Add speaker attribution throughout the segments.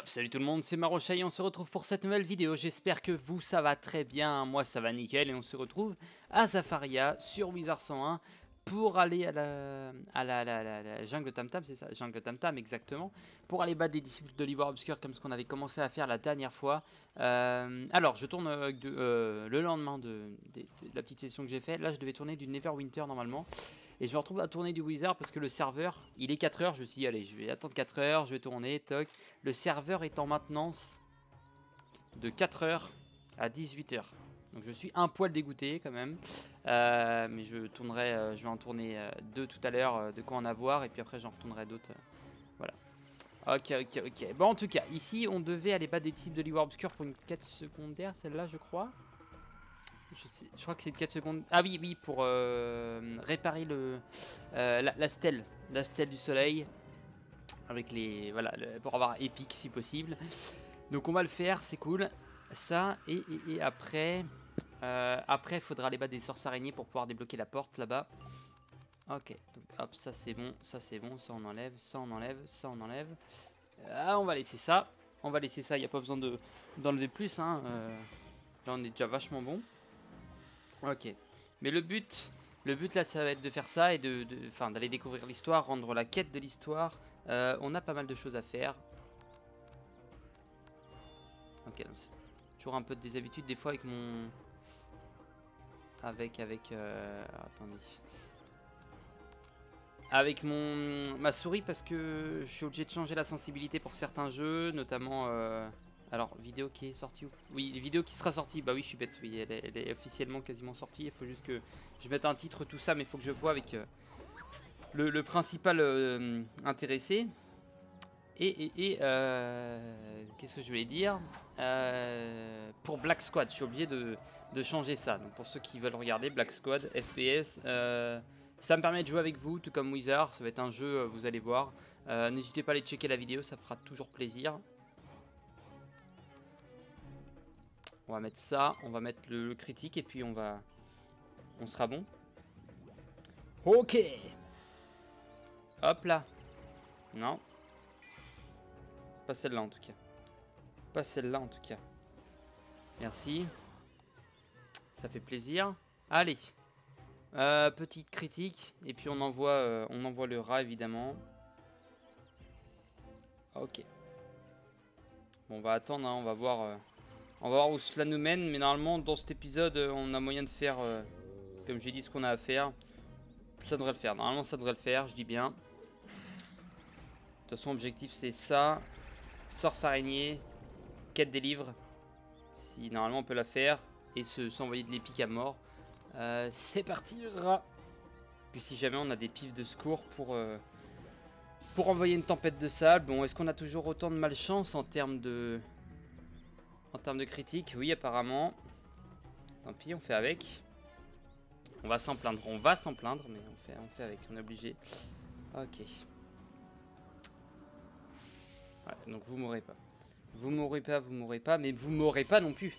Speaker 1: Salut tout le monde, c'est Marocha et on se retrouve pour cette nouvelle vidéo. J'espère que vous ça va très bien, moi ça va nickel et on se retrouve à Zafaria sur Wizard 101 pour aller à la jungle Tam Tam, c'est ça, jungle Tam Tam exactement, pour aller battre des disciples de l'Ivoire Obscur comme ce qu'on avait commencé à faire la dernière fois. Alors je tourne le lendemain de la petite session que j'ai fait. Là je devais tourner du Neverwinter normalement. Et je me retrouve à tourner du Wizard parce que le serveur, il est 4 heures. Je me suis dit, allez, je vais attendre 4 heures, je vais tourner, toc. Le serveur est en maintenance de 4 heures à 18 heures. Donc je suis un poil dégoûté quand même. Mais je tournerai, je vais en tourner 2 tout à l'heure, de quoi en avoir. Et puis après, j'en retournerai d'autres. Voilà. Ok. Bon, en tout cas, ici, on devait aller battre des types de l'Ivoire Obscur pour une quête secondaire, celle-là, je crois. Je crois que c'est 4 secondes. Ah oui, pour réparer la stèle. La stèle du soleil. Avec les. Voilà, pour avoir épique si possible. Donc on va le faire, c'est cool. Ça, et après. Après, il faudra aller battre des sorts araignées pour pouvoir débloquer la porte là-bas. Ok, donc hop, ça c'est bon, ça c'est bon, ça on enlève, ça on enlève, ça on enlève. Ah, on va laisser ça. On va laisser ça, il n'y a pas besoin d'enlever plus. Hein. Là on est déjà vachement bon. Ok. Mais le but là, ça va être de faire ça et d'aller découvrir l'histoire, rendre la quête de l'histoire. On a pas mal de choses à faire. Ok, donc toujours un peu de déshabitude des fois avec mon... Attendez. Avec ma souris parce que je suis obligé de changer la sensibilité pour certains jeux, notamment... Alors, vidéo qui est sortie. Oui, vidéo qui sera sortie. Bah oui, je suis bête. Oui, elle est officiellement quasiment sortie. Il faut juste que je mette un titre, tout ça, mais il faut que je vois avec le principal intéressé. Qu'est-ce que je voulais dire pour Black Squad, je suis obligé de changer ça. Donc pour ceux qui veulent regarder Black Squad, FPS, ça me permet de jouer avec vous, tout comme Wizard. Ça va être un jeu, vous allez voir. N'hésitez pas à aller checker la vidéo, ça fera toujours plaisir. On va mettre ça, on va mettre le critique et puis on sera bon. Ok. Hop là. Non. Pas celle-là en tout cas. Pas celle-là en tout cas. Merci. Ça fait plaisir. Allez. Petite critique. Et puis on envoie le rat évidemment. Ok. Bon, on va attendre, hein, on va voir où cela nous mène. Mais normalement dans cet épisode on a moyen de faire comme j'ai dit ce qu'on a à faire. Ça devrait le faire. Normalement ça devrait le faire, je dis bien. De toute façon objectif c'est ça. Sorce araignée. Quête des livres. Si normalement on peut la faire. Et s'envoyer de l'épique à mort. C'est parti rat. Puis si jamais on a des pifs de secours pour envoyer une tempête de sable. Bon, est-ce qu'on a toujours autant de malchance en termes de critique? Oui, apparemment. Tant pis, on fait avec. On va s'en plaindre, mais on fait avec, on est obligé. Ok. Ouais, donc vous mourrez pas. Vous mourrez pas, mais vous mourrez pas non plus.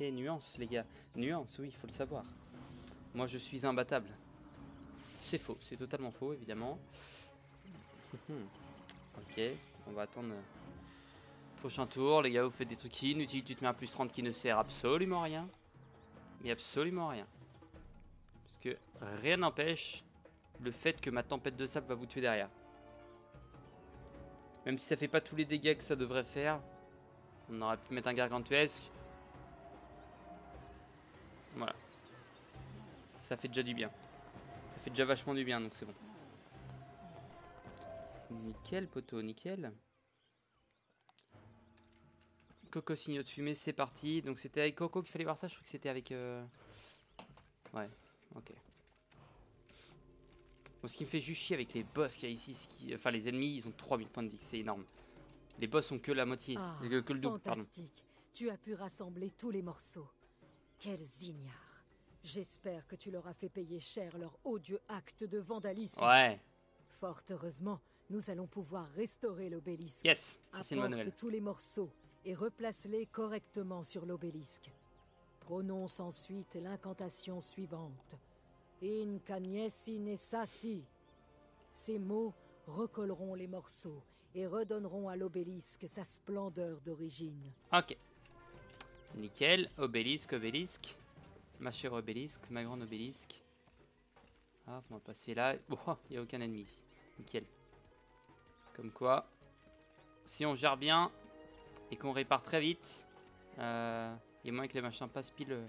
Speaker 1: Nuance, les gars. Nuance, oui, il faut le savoir. Moi, je suis imbattable. C'est faux, c'est totalement faux, évidemment. Ok, on va attendre. Prochain tour, les gars, vous faites des trucs inutiles, tu te mets un plus 30 qui ne sert absolument à rien. Mais absolument rien. Parce que rien n'empêche le fait que ma tempête de sable va vous tuer derrière. Même si ça fait pas tous les dégâts que ça devrait faire. On aurait pu mettre un gargantuesque. Voilà. Ça fait déjà du bien. Ça fait déjà vachement du bien, donc c'est bon. Nickel, poteau, nickel. Coco signaux de fumée, c'est parti. Donc c'était avec Coco qu'il fallait voir ça. Je crois que c'était avec... Ouais, ok. Bon, ce qui me fait juste chier avec les boss qu'il y a ici, enfin les ennemis, ils ont 3000 points de vie, c'est énorme. Les boss ont que la moitié, que le double, pardon.
Speaker 2: Fantastique. Tu as pu rassembler tous les morceaux. Quels ignares. J'espère que tu leur as fait payer cher leur odieux acte de vandalisme.
Speaker 1: Ouais.
Speaker 2: Fort heureusement, nous allons pouvoir restaurer l'obélisque.
Speaker 1: Yes, c'est une bonne nouvelle.
Speaker 2: Apporte tous les morceaux et replace-les correctement sur l'obélisque. Prononce ensuite l'incantation suivante. Incagnessi Nessasi. Ces mots recolleront les morceaux et redonneront à l'obélisque sa splendeur d'origine.
Speaker 1: Ok. Nickel. Obélisque, obélisque. Ma chère obélisque, ma grande obélisque. Hop, on va passer là. Oh, il n'y a aucun ennemi ici. Nickel. Comme quoi, si on gère bien et qu'on répare très vite, il y a moyen que les machins passent pile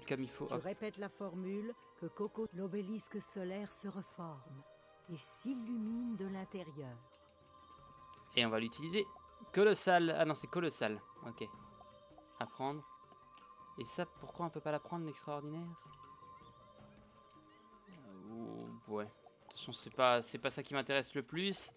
Speaker 1: comme il faut.
Speaker 2: Tu répètes la formule que Coco, l'obélisque solaire se reforme et s'illumine de l'intérieur.
Speaker 1: Et on va l'utiliser. Colossal. Ah non, c'est colossal. Ok. À prendre. Et ça, pourquoi on peut pas la prendre, l'extraordinaire? Ouais. De toute façon, c'est pas ça qui m'intéresse le plus.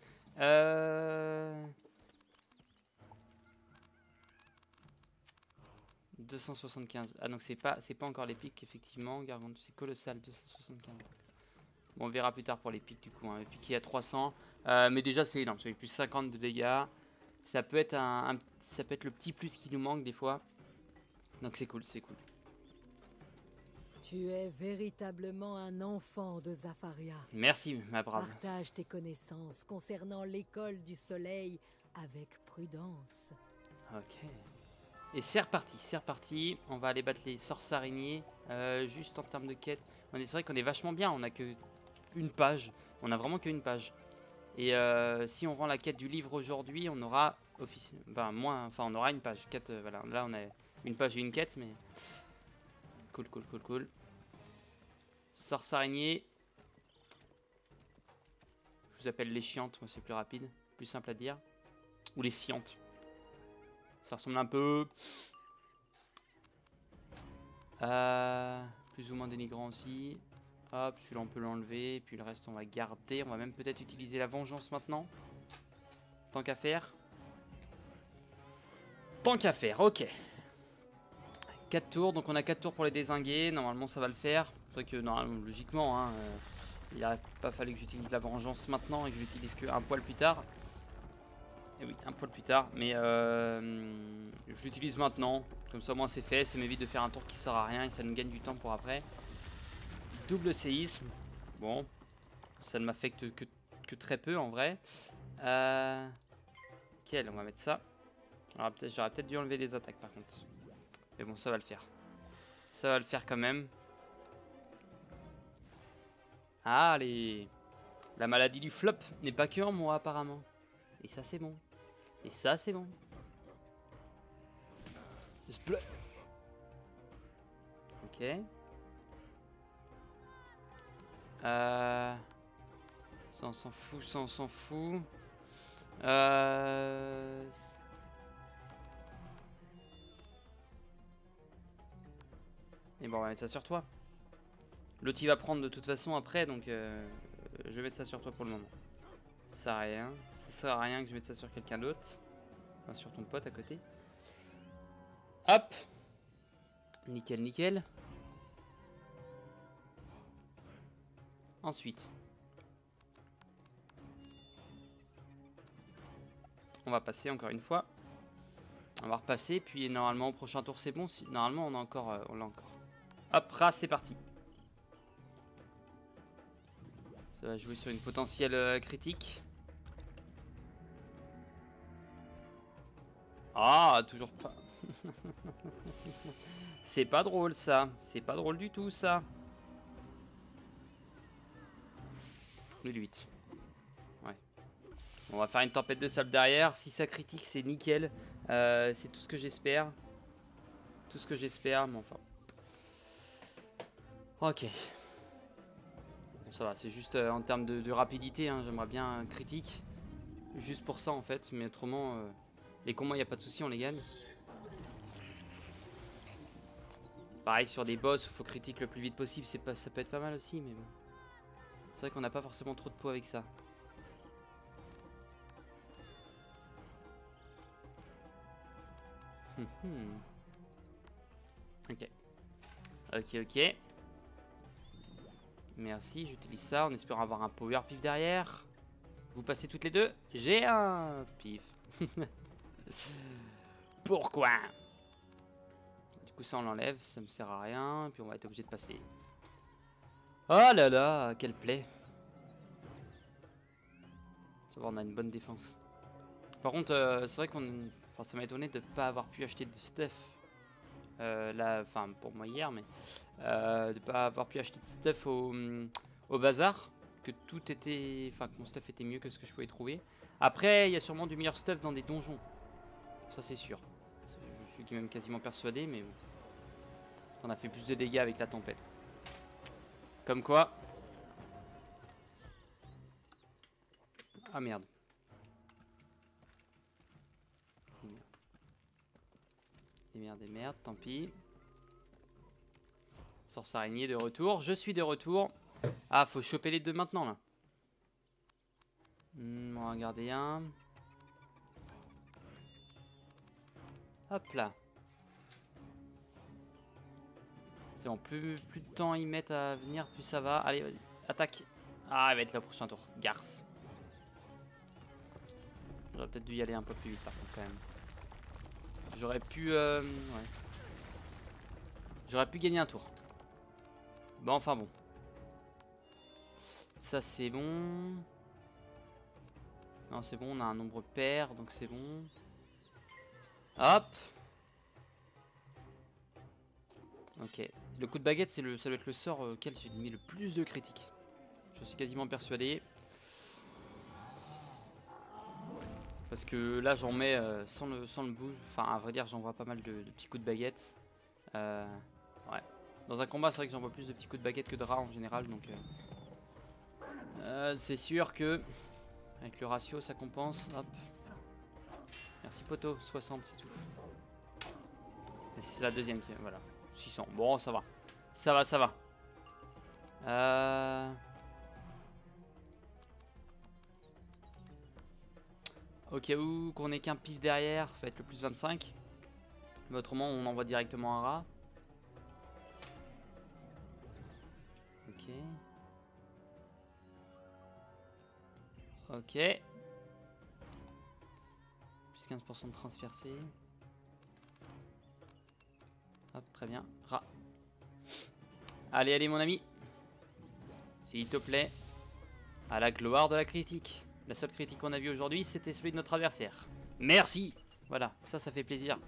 Speaker 1: 275. Ah donc c'est pas encore l'épique effectivement. Gargant, c'est colossal 275. Bon, on verra plus tard pour l'épique du coup. Hein. L'épique qui est à 300. Mais déjà c'est énorme. Ça fait plus 50 de dégâts. Ça peut être ça peut être le petit plus qui nous manque des fois. Donc c'est cool, c'est cool.
Speaker 2: Tu es véritablement un enfant de Zafaria.
Speaker 1: Merci ma brave.
Speaker 2: Partage tes connaissances concernant l'école du soleil avec prudence.
Speaker 1: Ok. Et c'est reparti. On va aller battre les sorts araignées. Juste en termes de quête. C'est vrai qu'on est vachement bien. On a que une page. On a vraiment qu'une page. Et si on rend la quête du livre aujourd'hui, on aura moins. Enfin, on aura une page. 4, voilà. Là, on a une page et une quête, mais cool. Sorts araignées. Je vous appelle les chiantes. Moi, c'est plus rapide, plus simple à dire. Ou les fiantes. Ça ressemble un peu. Plus ou moins dénigrant aussi. Hop, celui-là on peut l'enlever. Puis le reste on va garder. On va même peut-être utiliser la vengeance maintenant. Tant qu'à faire. Ok. 4 tours. Donc on a 4 tours pour les dézinguer. Normalement ça va le faire. C'est vrai que normalement, logiquement, hein, il n'aurait pas fallu que j'utilise la vengeance maintenant et que je l'utilise qu'un poil plus tard. Et oui, un poil plus tard, mais je l'utilise maintenant, comme ça au moins c'est fait, ça m'évite de faire un tour qui sert à rien et ça nous gagne du temps pour après. Double séisme, bon, ça ne m'affecte que très peu en vrai. Quel, on va mettre ça. Alors j'aurais peut-être dû enlever des attaques par contre, mais bon ça va le faire. Ça va le faire quand même. Allez, la maladie du flop n'est pas que en moi apparemment. Et ça c'est bon. Et ça c'est bon. Ok. Ça on s'en fout, Et bon on va mettre ça sur toi. L'autre il va prendre de toute façon après donc je vais mettre ça sur toi pour le moment. Ça sert à rien. Ça sert à rien que je mette ça sur quelqu'un d'autre. Enfin sur ton pote à côté. Hop. Nickel. Ensuite. On va passer encore une fois. On va repasser, puis normalement au prochain tour c'est bon. Si, normalement on l'a encore. Hop, c'est parti. Ça va jouer sur une potentielle critique. Ah, toujours pas. C'est pas drôle ça. C'est pas drôle du tout ça. Le 8. Ouais. On va faire une tempête de sable derrière. Si ça critique, c'est nickel. C'est tout ce que j'espère. Mais enfin. Ok. Bon, ça va, c'est juste en termes de rapidité. Hein, j'aimerais bien un critique. Juste pour ça en fait. Mais autrement, les combats, il n'y a pas de souci, on les gagne. Pareil sur des boss, il faut critique le plus vite possible. Ça peut être pas mal aussi, mais bon. C'est vrai qu'on n'a pas forcément trop de peau avec ça. Ok. Merci, j'utilise ça en espérant avoir un power pif derrière. Vous passez toutes les deux. J'ai un pif. Pourquoi? Du coup ça on l'enlève, ça me sert à rien. Puis on va être obligé de passer. Oh là là, quelle plaie. Ça va, on a une bonne défense. Par contre, c'est vrai qu'on... Enfin, ça m'a étonné de pas avoir pu acheter de stuff. Là, enfin, pour moi hier, mais... de pas avoir pu acheter de stuff au bazar. Que tout était... Enfin, que mon stuff était mieux que ce que je pouvais trouver. Après, il y a sûrement du meilleur stuff dans des donjons. Ça, c'est sûr. Je suis même quasiment persuadé, mais... On a fait plus de dégâts avec la tempête. Comme quoi... Ah merde. Et merde, tant pis. Sorce araignée de retour. Je suis de retour. Ah, faut choper les deux maintenant là. On va regarder un. Hop là. C'est bon, plus de temps ils mettent à venir, plus ça va. Allez, vas-y, attaque. Ah, il va être là au prochain tour. Garce. J'aurais peut-être dû y aller un peu plus vite par contre quand même. J'aurais pu... ouais. J'aurais pu gagner un tour. Bon, enfin bon. Ça c'est bon. Non, c'est bon, on a un nombre pair, donc c'est bon. Hop. Ok. Le coup de baguette, ça doit être le sort auquel j'ai mis le plus de critiques. Je suis quasiment persuadé. Parce que là, j'en mets sans le bouge. Enfin, à vrai dire, j'envoie pas mal de petits coups de baguette. Ouais. Dans un combat, c'est vrai que j'envoie plus de petits coups de baguette que de rats en général. Donc, c'est sûr que avec le ratio, ça compense. Hop. Merci poteau, 60 c'est tout. Et c'est la deuxième qui... Voilà. 600. Bon, ça va. Ça va, ça va. Au cas où qu'on ait qu'un pif derrière, ça va être le plus 25. Mais autrement, on envoie directement un rat. Ok. Ok. Plus 15% de transpercé. Hop, très bien. Rat. Allez, allez, mon ami. S'il te plaît. À la gloire de la critique. La seule critique qu'on a vue aujourd'hui, c'était celui de notre adversaire. Merci. Voilà, ça fait plaisir.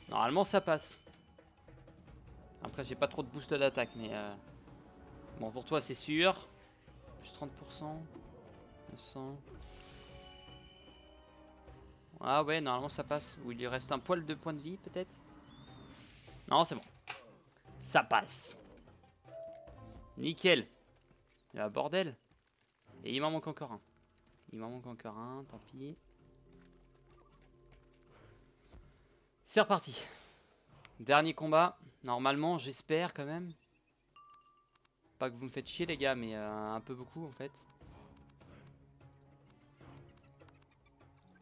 Speaker 1: Normalement, ça passe. Après, j'ai pas trop de boost d'attaque, mais... Bon, pour toi, c'est sûr. Plus 30%. 900. Ah ouais, normalement, ça passe. Ou il lui reste un poil de points de vie, peut-être. Non, c'est bon. Ça passe. Nickel. Il y a un bordel. Et il m'en manque encore un. Il m'en manque encore un, tant pis. C'est reparti. Dernier combat. Normalement, j'espère quand même. Pas que vous me faites chier les gars, mais un peu beaucoup en fait.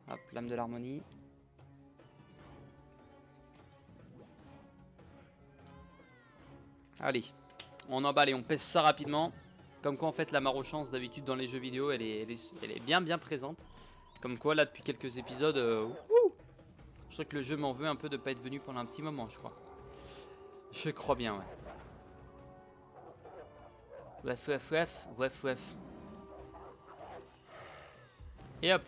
Speaker 1: Hop, lame de l'harmonie. Allez, on emballe et on pèse ça rapidement. Comme quoi en fait la marochance d'habitude dans les jeux vidéo elle est bien présente. Comme quoi là depuis quelques épisodes, je crois que le jeu m'en veut un peu de pas être venu pendant un petit moment je crois. Je crois bien ouais. Wef. Et hop.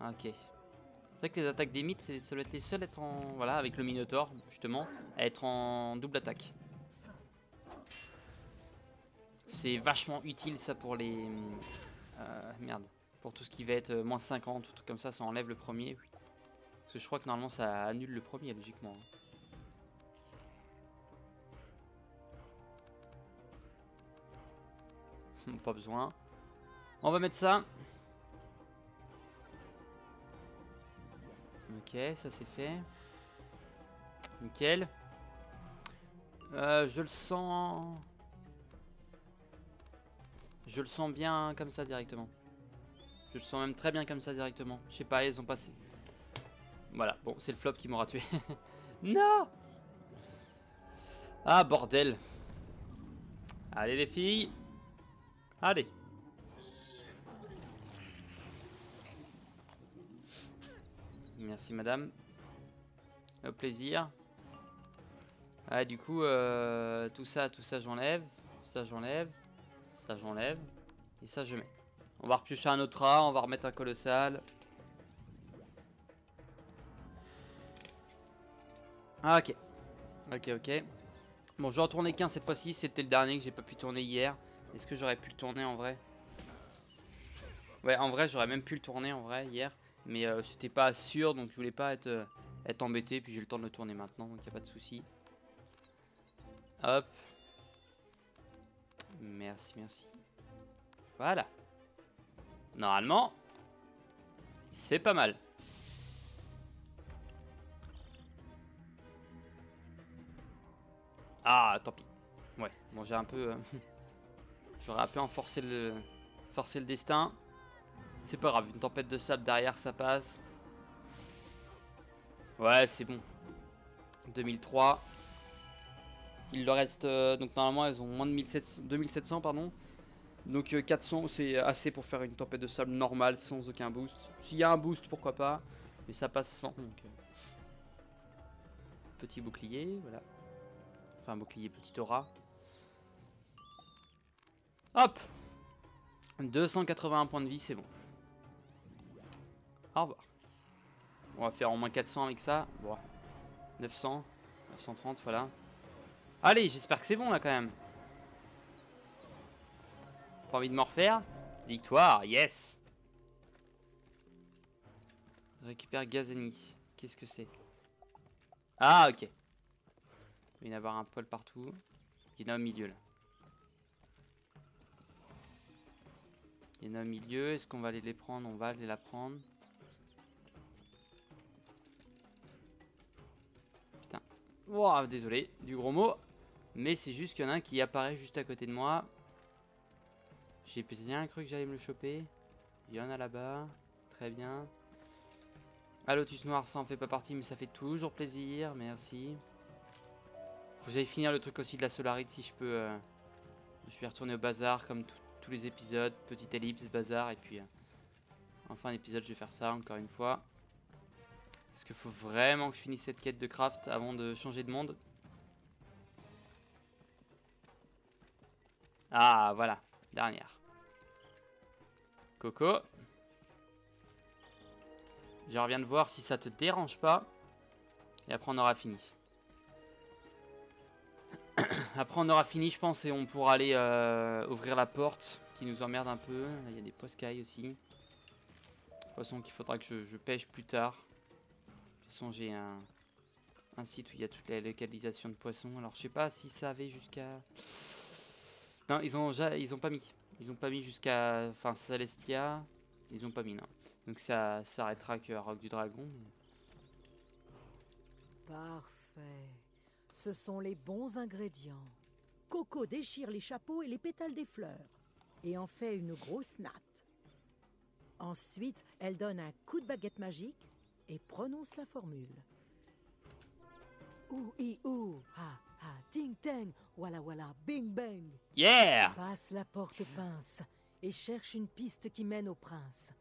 Speaker 1: Ok. C'est vrai que les attaques des mythes, ça doit être les seuls à être en... Voilà, avec le Minotaur, justement, à être en double attaque. C'est vachement utile ça pour les... merde. Pour tout ce qui va être moins 50 ou tout comme ça enlève le premier. Parce que je crois que normalement ça annule le premier, logiquement. Pas besoin. On va mettre ça. Ok, ça c'est fait. Nickel. Je le sens... Je le sens bien comme ça directement. Je le sens même très bien comme ça directement. Je sais pas, ils ont passé... Voilà, bon, c'est le flop qui m'aura tué. Non! Ah, bordel. Allez les filles. Allez. Merci madame. Au plaisir. Ah, du coup, tout ça j'enlève. Ça j'enlève. Ça j'enlève. Et ça je mets. On va repiocher un autre rat, on va remettre un colossal. Ah, ok. Ok. Bon, je vais en tourner qu'un cette fois-ci. C'était le dernier que j'ai pas pu tourner hier. Est-ce que j'aurais pu le tourner en vrai? Ouais, en vrai, j'aurais même pu le tourner en vrai hier. Mais c'était pas sûr, donc je voulais pas être embêté. Puis j'ai le temps de le tourner maintenant, donc y a pas de souci. Hop. Merci. Voilà. Normalement, c'est pas mal. Ah, tant pis. Ouais, bon, j'ai un peu... j'aurais un peu forcé le destin. C'est pas grave, une tempête de sable derrière, ça passe. Ouais, c'est bon. 2003. Il leur reste... donc normalement, elles ont moins de 2700, pardon. Donc 400, c'est assez pour faire une tempête de sable normale, sans aucun boost. S'il y a un boost, pourquoi pas. Mais ça passe sans. Donc, petit bouclier, voilà. Enfin, bouclier, petit aura. Hop 281 points de vie, c'est bon. Au revoir. On va faire au moins 400 avec ça. Bon. 900, 930, voilà. Allez, j'espère que c'est bon là quand même. Pas envie de m'en refaire. Victoire, yes. Récupère Gazani. Qu'est-ce que c'est? Ah, ok. Il va y en avoir un poil partout. Il y en a au milieu là. Il y en a au milieu. Est-ce qu'on va aller les prendre? On va aller la prendre. Putain. Wow, désolé, du gros mot. Mais c'est juste qu'il y en a un qui apparaît juste à côté de moi. J'ai bien cru que j'allais me le choper. Il y en a là-bas. Très bien. Ah, Lotus Noir, ça en fait pas partie, mais ça fait toujours plaisir. Merci. Vous allez finir le truc aussi de la Solarite si je peux. Je vais retourner au bazar comme tous les épisodes. Petite ellipse, bazar. Et puis, enfin, un épisode, je vais faire ça encore une fois. Parce qu'il faut vraiment que je finisse cette quête de craft avant de changer de monde. Ah, voilà. Dernière. Coco. Je reviens de voir si ça te dérange pas. Et après on aura fini. Après on aura fini je pense et on pourra aller ouvrir la porte qui nous emmerde un peu. Là il y a des poiscailles aussi. Poissons qu'il faudra que je pêche plus tard. De toute façon j'ai un site où il y a toute la localisation de poissons. Alors je sais pas si ça avait jusqu'à... Non ils ont pas mis. Ils ont pas mis jusqu'à... Enfin Celestia. Ils ont pas mis non. Donc ça s'arrêtera qu'à Roc du Dragon.
Speaker 2: Parfait. Ce sont les bons ingrédients. Coco déchire les chapeaux et les pétales des fleurs et en fait une grosse natte. Ensuite, elle donne un coup de baguette magique et prononce la formule. Ouh, i, ouh, ha, ha, ting, tang, walla, walla, bing, bang.
Speaker 1: Yeah!
Speaker 2: Passe la porte pince et cherche une piste qui mène au prince.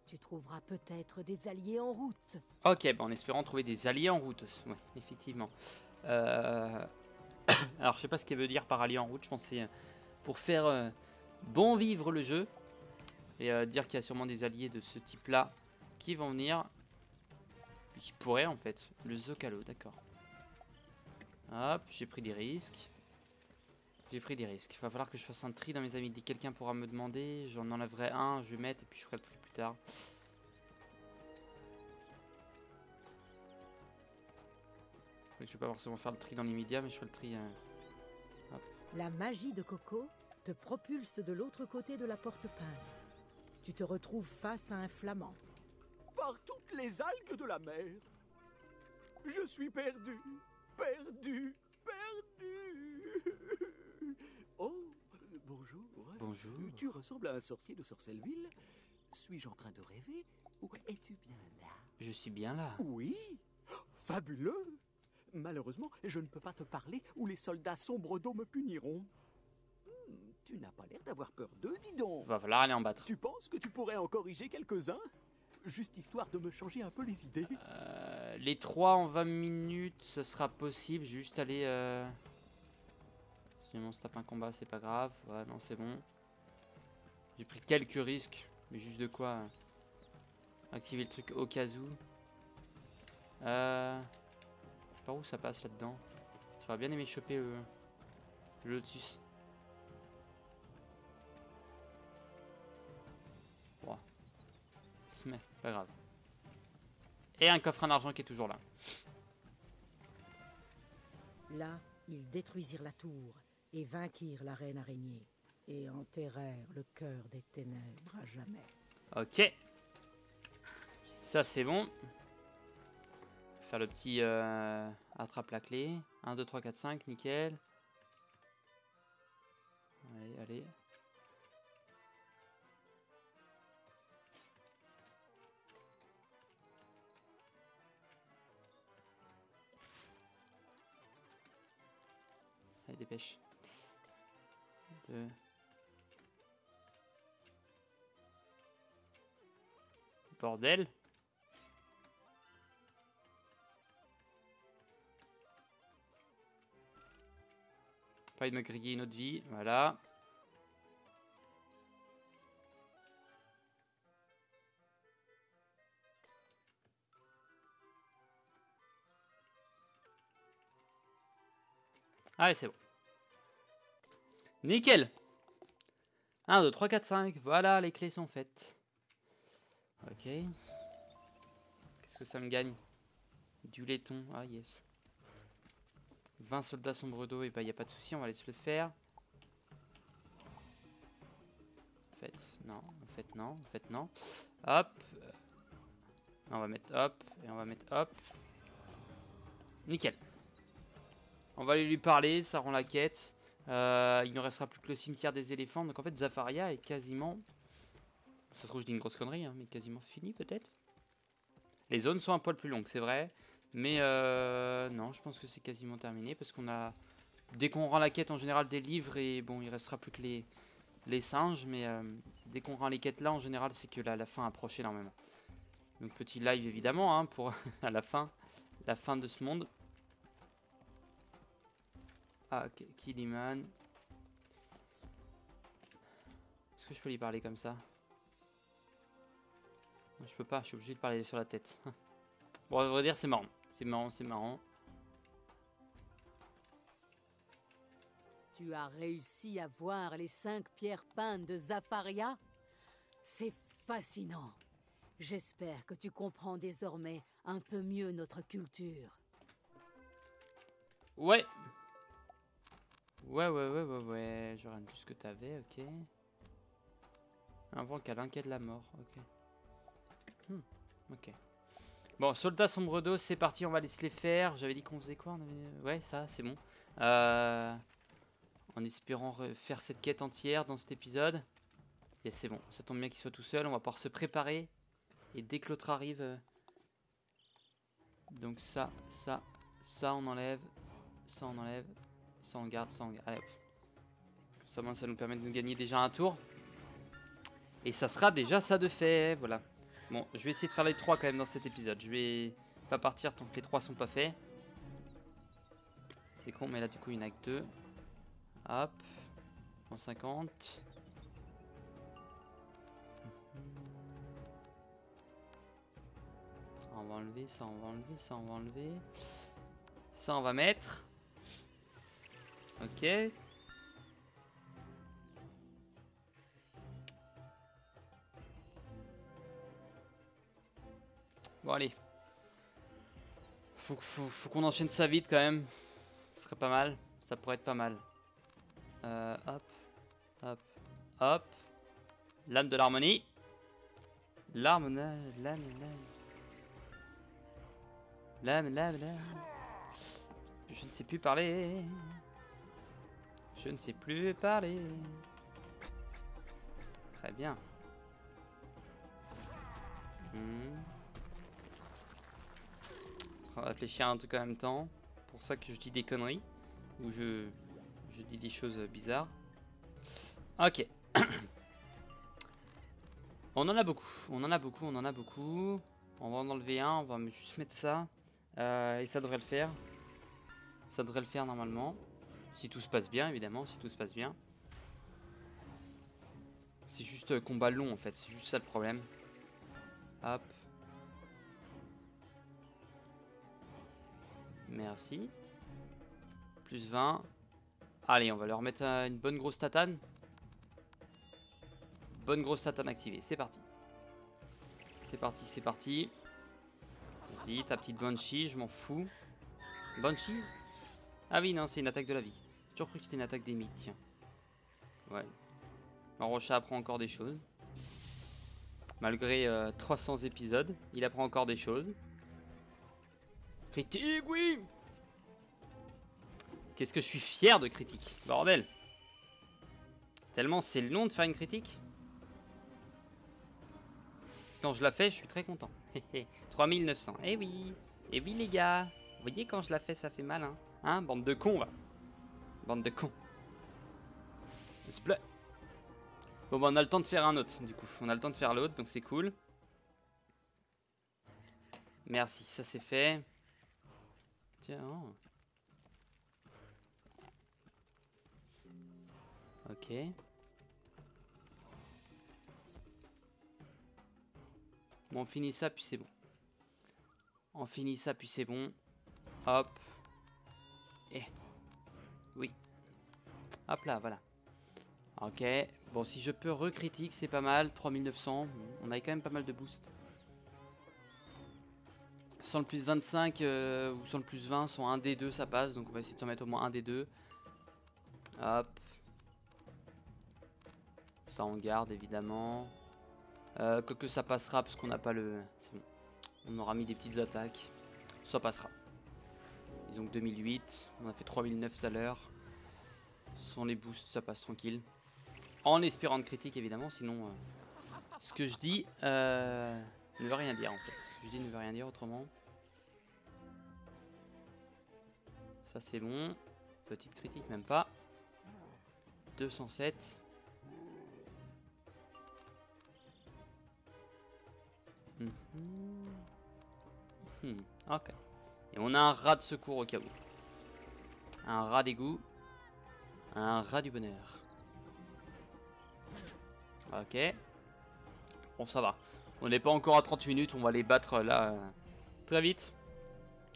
Speaker 2: Tu trouveras peut-être des alliés en route.
Speaker 1: Ok, bah en espérant trouver des alliés en route. Ouais, effectivement. Alors, je sais pas ce qu'elle veut dire par alliés en route. Je pense que c'est pour faire bon vivre le jeu. Et dire qu'il y a sûrement des alliés de ce type-là qui vont venir. Qui pourraient en fait. Le Zocalo, d'accord. Hop, j'ai pris des risques. Il va falloir que je fasse un tri dans mes amis. Dès que quelqu'un pourra me demander, j'en enlèverai un, je vais mettre et puis je ferai le tri plus tard. Je vais pas forcément faire le tri dans l'immédiat, mais je ferai le tri.
Speaker 2: La magie de Coco te propulse de l'autre côté de la porte pince. Tu te retrouves face à un flamand.
Speaker 3: Par toutes les algues de la mer, je suis perdu. Oh, bonjour.
Speaker 1: Bonjour.
Speaker 3: Tu ressembles à un sorcier de Sorcelleville. Suis-je en train de rêver ou es-tu bien là?
Speaker 1: Je suis bien là.
Speaker 3: Oui, fabuleux. Malheureusement, je ne peux pas te parler ou les soldats sombres d'eau me puniront. Tu n'as pas l'air d'avoir peur d'eux, dis donc.
Speaker 1: Va falloir aller en battre.
Speaker 3: Tu penses que tu pourrais en corriger quelques-uns? Juste histoire de me changer un peu les idées.
Speaker 1: Les 3 en 20 minutes, ce sera possible. J'ai juste aller... Si on se tape un combat, c'est pas grave. Ouais, non, c'est bon. J'ai pris quelques risques. Mais juste de quoi activer le truc au cas où. Je sais pas où ça passe là-dedans. J'aurais bien aimé choper le lotus. Bon. Mais pas grave. Et un coffre en argent qui est toujours là.
Speaker 2: Là, ils détruisirent la tour et vainquirent la reine araignée et enterrèrent le cœur des ténèbres à jamais.
Speaker 1: Ok. Ça c'est bon. Faire le petit attrape la clé. 1, 2, 3, 4, 5, nickel. Allez, allez. Allez, dépêche. 2. Bordel. Pas de me griller une autre vie, voilà. Allez, c'est bon. Nickel. 1, 2, 3, 4, 5. Voilà, les clés sont faites. Ok. Qu'est-ce que ça me gagne? Du laiton. Ah, yes. 20 soldats sombre d'eau. Et bah, y a pas de souci, on va laisser le faire. En fait, non. En fait, non. En fait, non. Hop. On va mettre hop. Et on va mettre hop. Nickel. On va aller lui parler, ça rend la quête. Il ne restera plus que le cimetière des éléphants. Donc en fait, Zafaria est quasiment... Ça se trouve, je dis une grosse connerie, hein, mais quasiment fini peut-être. Les zones sont un poil plus longues, c'est vrai. Mais non, je pense que c'est quasiment terminé. Parce qu'on a... Dès qu'on rend la quête en général des livres, et bon, il restera plus que les singes. Mais dès qu'on rend les quêtes là, en général, c'est que la fin approche énormément. Donc petit live évidemment, hein, pour à la fin de ce monde. Ah, ok, Kiliman. Est-ce que je peux lui parler comme ça? Non, je peux pas, je suis obligé de parler sur la tête. Bon, à vrai dire, c'est marrant. C'est marrant, c'est marrant.
Speaker 4: Tu as réussi à voir les 5 pierres peintes de Zafaria? C'est fascinant. J'espère que tu comprends désormais un peu mieux notre culture.
Speaker 1: Ouais. Ouais. Je regarde juste ce que t'avais, ok. Un vent câlin qui a de la mort, ok. Ok. Bon, soldats sombre d'eau, c'est parti, on va laisser les faire. J'avais dit qu'on faisait quoi? Ouais, ça, c'est bon. En espérant faire cette quête entière dans cet épisode. Et c'est bon, ça tombe bien qu'il soit tout seul. On va pouvoir se préparer. Et dès que l'autre arrive... Donc ça on enlève. Ça on enlève. Ça on garde, ça on garde. Allez hop. Ça nous permet de nous gagner déjà un tour. Et ça sera déjà ça de fait, voilà. Bon, je vais essayer de faire les 3 quand même dans cet épisode. Je vais pas partir tant que les 3 sont pas faits. C'est con, mais là du coup il n'y en a que 2. Hop. 150. On va enlever, ça on va enlever, ça on va enlever. Ça on va mettre. Ok. Bon allez. Faut qu'on enchaîne ça vite quand même. Ce serait pas mal. Ça pourrait être pas mal. Hop. Lame de l'harmonie. Lame. Je ne sais plus parler. Je ne sais plus parler. Très bien. On va réfléchir à un truc en même temps. Pour ça que je dis des conneries. Ou je dis des choses bizarres. Ok. On en a beaucoup. On en a beaucoup. On va en enlever un. On va juste mettre ça. Et ça devrait le faire. Ça devrait le faire normalement. Si tout se passe bien, évidemment. Si tout se passe bien. C'est juste combat long en fait, c'est juste ça le problème. Hop. Merci. Plus 20. Allez, on va leur mettre une bonne grosse tatane. Bonne grosse tatane activée, c'est parti. C'est parti, c'est parti. Vas-y, ta petite Banshee, je m'en fous. Banshee? Ah oui, non, c'est une attaque de la vie. J'ai toujours cru que c'était une attaque des mythes, tiens. Ouais. Rocha apprend encore des choses. Malgré 300 épisodes, il apprend encore des choses. Critique, oui! Qu'est-ce que je suis fier de critique, bordel! Tellement c'est long de faire une critique. Quand je la fais, je suis très content. 3900. Eh oui! Eh oui, les gars! Vous voyez, quand je la fais, ça fait mal, hein? Hein? Bande de cons, va! Bande de cons. S'il te plaît. Bon, bah, on a le temps de faire un autre, du coup. On a le temps de faire l'autre, donc c'est cool. Merci, ça c'est fait. Tiens. Oh. Ok. Bon, on finit ça, puis c'est bon. On finit ça, puis c'est bon. Hop. Et. Oui. Hop là, voilà. Ok. Bon, si je peux recritique, c'est pas mal. 3900. On avait quand même pas mal de boost. Sans le plus 25 ou sans le plus 20, sans un des deux, ça passe. Donc on va essayer de s'en mettre au moins un des deux. Hop. Ça on garde évidemment. Que ça passera parce qu'on n'a pas le... Bon. On aura mis des petites attaques. Ça passera. Disons que 2008. On a fait 3009 tout à l'heure. Sans les boosts, ça passe tranquille. En espérant de critique évidemment, sinon... ce que je dis ne veut rien dire en fait. Ce que je dis ne veut rien dire autrement. Ça c'est bon. Petite critique même pas. 207. Ok. Et on a un rat de secours au cas où. Un rat d'égout. Un rat du bonheur. Ok. Bon, ça va. On n'est pas encore à 30 minutes. On va les battre là très vite.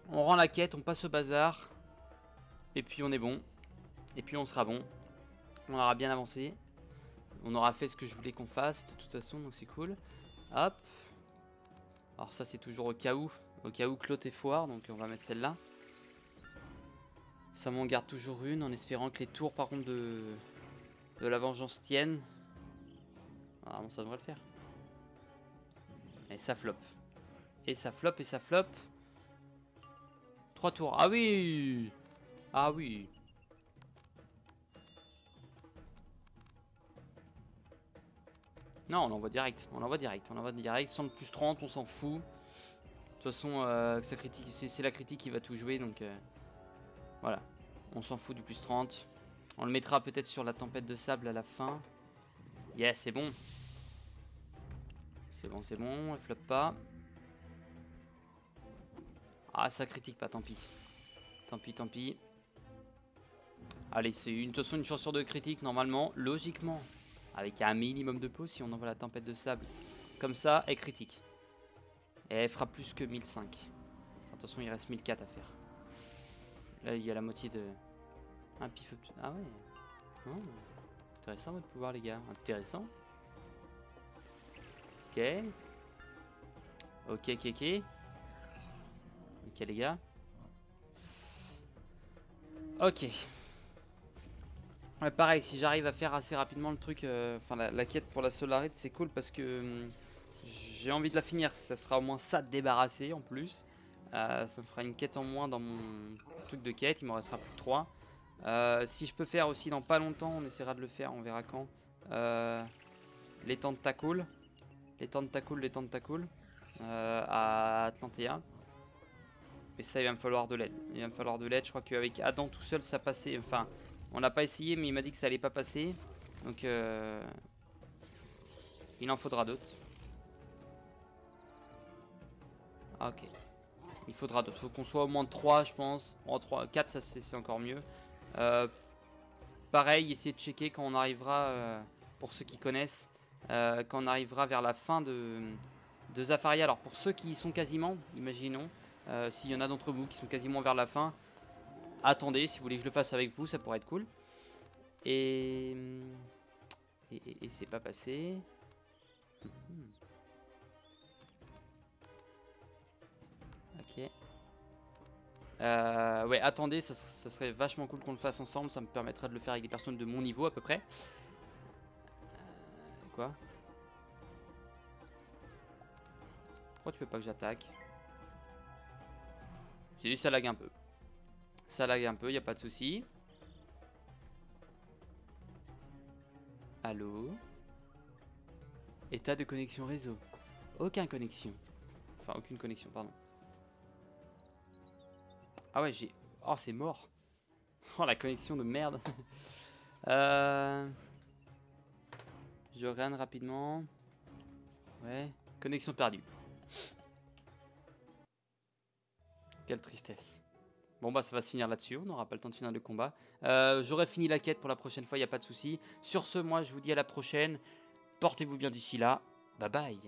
Speaker 1: On rend la quête. On passe au bazar. Et puis on est bon. Et puis on sera bon. On aura bien avancé. On aura fait ce que je voulais qu'on fasse. De toute façon, donc c'est cool. Hop. Alors ça c'est toujours au cas où Claude est foire, donc on va mettre celle-là. Ça m'en garde toujours une, en espérant que les tours par contre de la vengeance tiennent. Ah bon, ça devrait le faire. Et ça flop. Et ça flop, et ça flop. 3 tours. Ah oui! Ah oui! Non, on l'envoie direct. On l'envoie direct. On l'envoie direct. Sans le plus 30, on s'en fout. De toute façon, c'est la critique qui va tout jouer. Donc voilà. On s'en fout du plus 30. On le mettra peut-être sur la tempête de sable à la fin. Yes, c'est bon. C'est bon, c'est bon. Elle floppe pas. Ah, ça critique pas, tant pis. Tant pis, tant pis. Allez, c'est de toute façon une chance sur 2 critique normalement. Logiquement. Avec un minimum de pause, si on envoie la tempête de sable comme ça, elle critique. Et elle fera plus que 1005. Attention, il reste 1004 à faire. Là, il y a la moitié de... Un pif... Ah ouais. Oh. Intéressant votre pouvoir, les gars. Intéressant. Ok. Ok, ok, ok. Ok, les gars. Ok. Ouais, pareil, si j'arrive à faire assez rapidement le truc, enfin la quête pour la Solarite, c'est cool parce que j'ai envie de la finir. Ça sera au moins ça de débarrasser en plus. Ça me fera une quête en moins dans mon truc de quête. Il m'en restera plus que 3. Si je peux faire aussi dans pas longtemps, on essaiera de le faire, on verra quand. Les tentacles. Les tentacles. À Atlantea. Mais ça, il va me falloir de l'aide. Il va me falloir de l'aide. Je crois qu'avec Adam tout seul, ça passait. Enfin. On n'a pas essayé, mais il m'a dit que ça allait pas passer. Donc, il en faudra d'autres. Ok. Il faudra d'autres. Faut qu'on soit au moins 3, je pense. En 3, 4, ça c'est encore mieux. Pareil, essayer de checker quand on arrivera, pour ceux qui connaissent, quand on arrivera vers la fin de Zafaria. Alors pour ceux qui y sont quasiment, imaginons, s'il y en a d'entre vous qui sont quasiment vers la fin, attendez, si vous voulez que je le fasse avec vous, ça pourrait être cool. Et c'est pas passé. Ok. Ouais, attendez, ça serait vachement cool qu'on le fasse ensemble. Ça me permettrait de le faire avec des personnes de mon niveau à peu près. Quoi? Pourquoi tu veux pas que j'attaque? C'est juste ça lag un peu. Ça lag un peu, y a pas de souci. Allô? État de connexion réseau. Aucune connexion. Enfin, aucune connexion, pardon. Ah ouais, j'ai... Oh, c'est mort. Oh, la connexion de merde. Je regarde rapidement. Ouais. Connexion perdue. Quelle tristesse. Bon bah ça va se finir là-dessus, on n'aura pas le temps de finir le combat. J'aurai fini la quête pour la prochaine fois, il n'y a pas de souci. Sur ce, moi je vous dis à la prochaine. Portez-vous bien d'ici là. Bye bye.